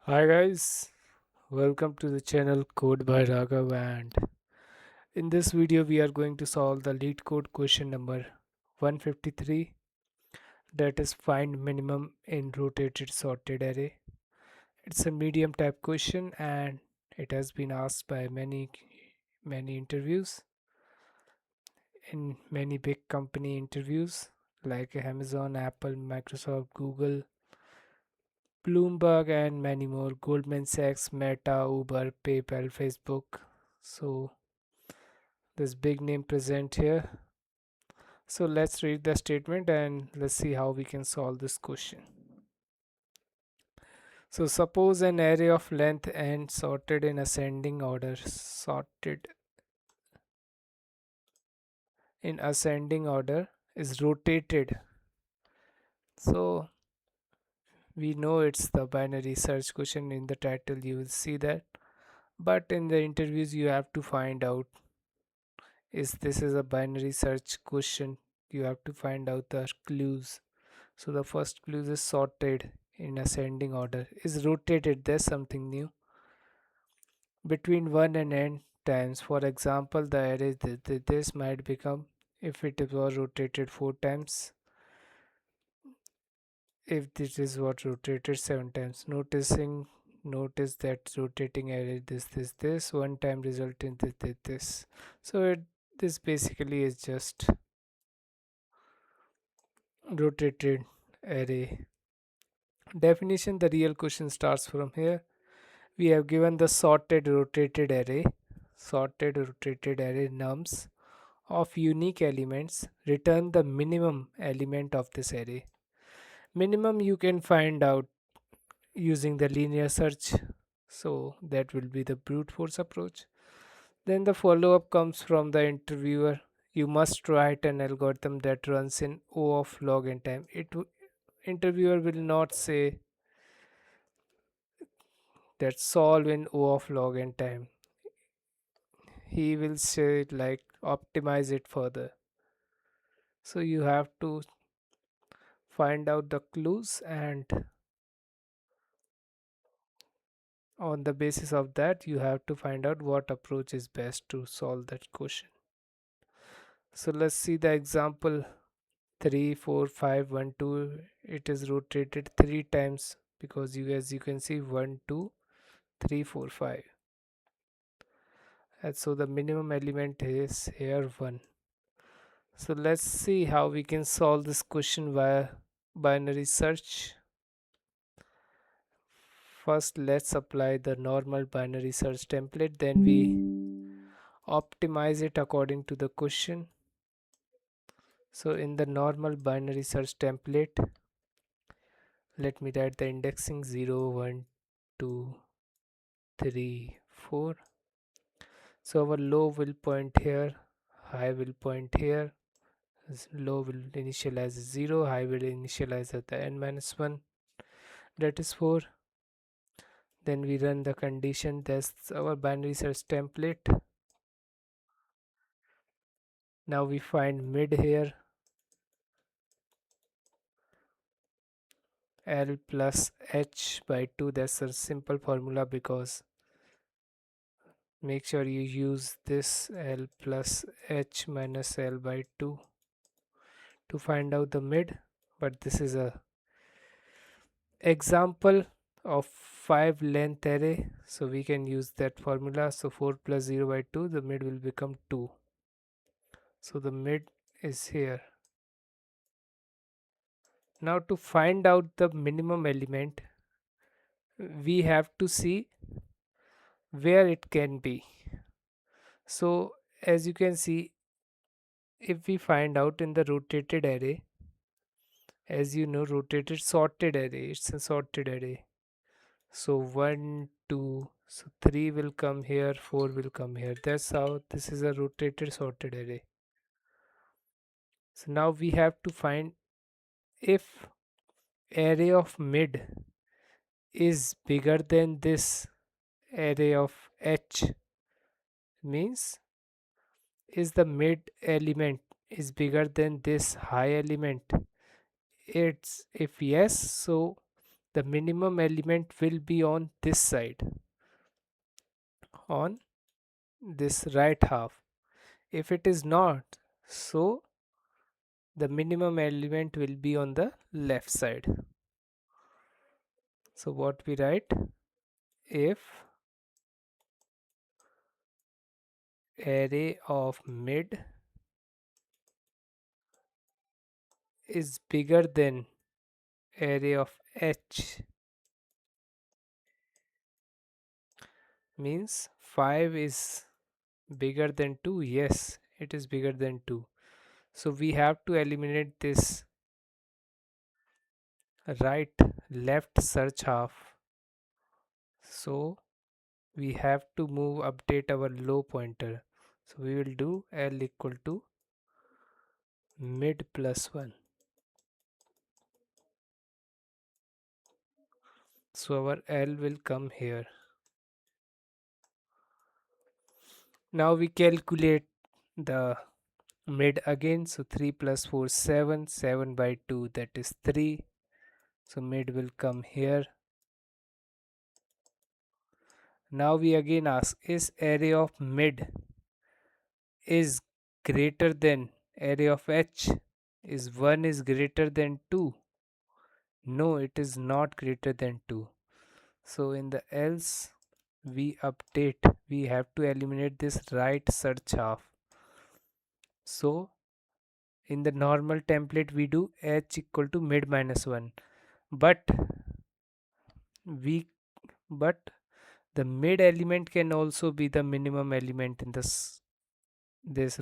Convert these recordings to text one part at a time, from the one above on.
Hi guys, welcome to the channel Code by Raghav, and in this video we are going to solve the LeetCode question number 153, that is find minimum in rotated sorted array. It's a medium type question and it has been asked by many interviews in many big company interviews like Amazon, Apple, Microsoft, Google, Bloomberg and many more, Goldman Sachs, Meta, Uber, PayPal, Facebook. So this big name present here. So let's read the statement and let's see how we can solve this question. So suppose an array of length and sorted in ascending order, is rotated. So we know it's the binary search question. In the title you will see that, but in the interviews you have to find out is this is a binary search question. You have to find out the clues. So the first clue is sorted in ascending order, is rotated, there's something new, between 1 and n times. For example, the array this might become, if it was rotated 4 times, if this is what rotated 7 times. Notice that rotating array this one time result in this. So this basically is just rotated array. Definition: the real question starts from here. We have given the sorted rotated array nums of unique elements. Return the minimum element of this array. Minimum you can find out using the linear search, so that will be the brute force approach. Then the follow up comes from the interviewer. You must write an algorithm that runs in O of log n time. Interviewer will not say that solve in O of log n time. He will say like optimize it further. So you have to find out the clues, and on the basis of that you have to find out what approach is best to solve that question. So let's see the example. 3 4 5 1 2. It is rotated 3 times because as you can see 1 2 3 4 5, and so the minimum element is here 1. So let's see how we can solve this question via binary search. First, let's apply the normal binary search template, then we optimize it according to the question. So in the normal binary search template, let me write the indexing 0 1 2 3 4. So our low will point here, high will point here. Low will initialize as 0, high will initialize at the n minus 1, that is 4. Then we run the condition. That's our binary search template. Now we find mid here, L plus H by 2. That's a simple formula because make sure you use this L plus H minus L by 2 to find out the mid. But this is a example of 5 length array, so we can use that formula. So 4 plus 0 by 2, the mid will become 2. So the mid is here. Now to find out the minimum element, we have to see where it can be. So as you can see, if we find out in the rotated array, as you know, rotated sorted array, it's a sorted array. So 1 2, so 3 will come here, 4 will come here. That's how this is a rotated sorted array. So now we have to find if array of mid is bigger than this array of H, means is the mid element is bigger than this high element. It's if yes, so the minimum element will be on this side, on this right half. If it is not, so the minimum element will be on the left side. So what we write, if array of mid is bigger than array of h, means 5 is bigger than 2. Yes, it is bigger than 2. So we have to eliminate this right left search half. So we have to move update our low pointer. So we will do L equal to mid plus 1. So our L will come here. Now we calculate the mid again. So 3 plus 4 7, 7 by 2, that is 3. So mid will come here. Now we again ask, is array of mid is greater than array of h? Is 1 is greater than 2? No, it is not greater than 2. So in the else we update, we have to eliminate this right search half. So in the normal template we do h equal to mid minus 1, but we but the mid element can also be the minimum element in this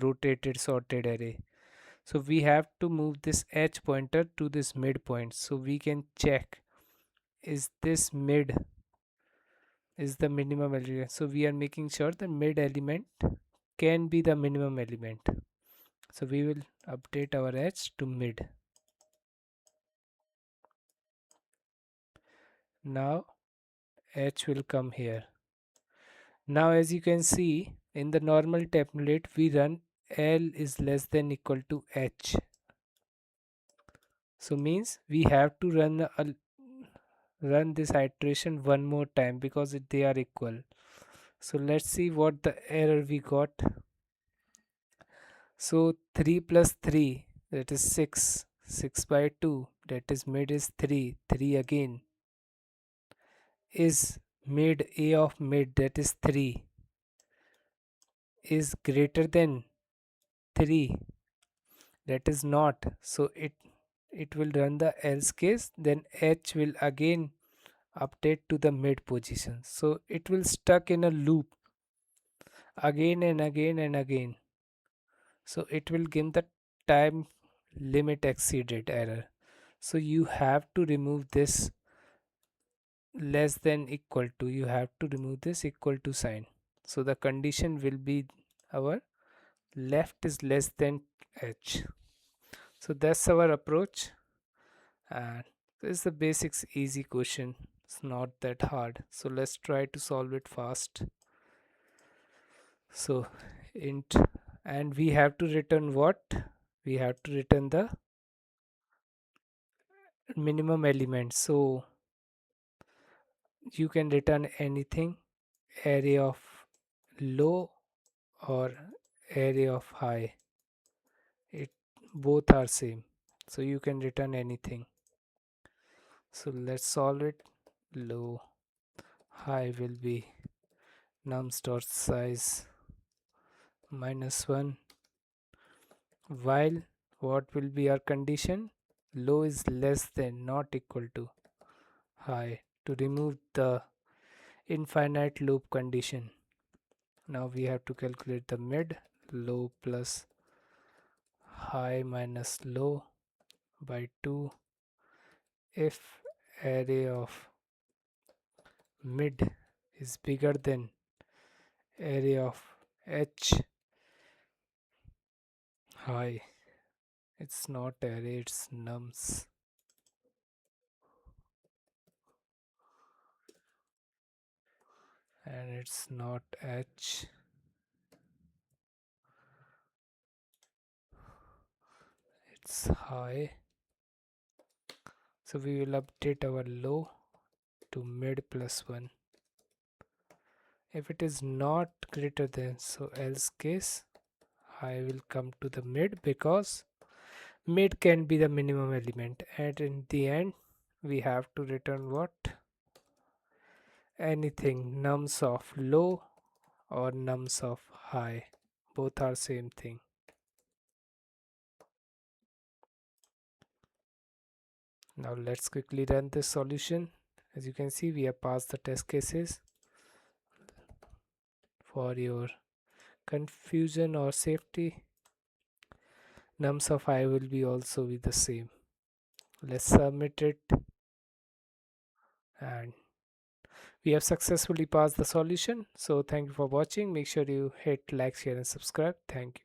rotated sorted array. So we have to move this h pointer to this midpoint, so we can check, is this mid is the minimum element. So we are making sure the mid element can be the minimum element. So we will update our h to mid. Now h will come here. Now as you can see in the normal template we run L is less than equal to h. So means we have to run this iteration one more time because they are equal. So let's see what the error we got. So 3 plus 3, that is 6. 6 by 2, that is mid is 3. 3 again is mid, a of mid, that is 3, is greater than 3, that is not. So it will run the else case, then h will again update to the mid position. So it will stuck in a loop again and again and again. So it will give the time limit exceeded error. So you have to remove this less than equal to, you have to remove this equal to sign. So the condition will be our left is less than h. So that's our approach, and this is the basics easy question. It's not that hard. So let's try to solve it fast. So int, and we have to return what? We have to return the minimum element. So you can return anything, array of low or array of high, it both are same, so you can return anything. So let's solve it. Low, high will be nums dot size minus 1, while what will be our condition? Low is less than, not equal to high, to remove the infinite loop condition. Now we have to calculate the mid. Low plus high minus low by 2 if array of mid is bigger than array of h high. It's not array, it's nums. And it's not h, it's high. So we will update our low to mid plus 1. If it is not greater than, so else case I will come to the mid, because mid can be the minimum element, and in the end we have to return what? Anything nums of low or nums of high, both are same thing. Now let's quickly run this solution. As you can see, we have passed the test cases. For your confusion or safety, nums of I will be also be the same. Let's submit it, and we have successfully passed the solution. So thank you for watching. Make sure you hit like, share and subscribe. Thank you.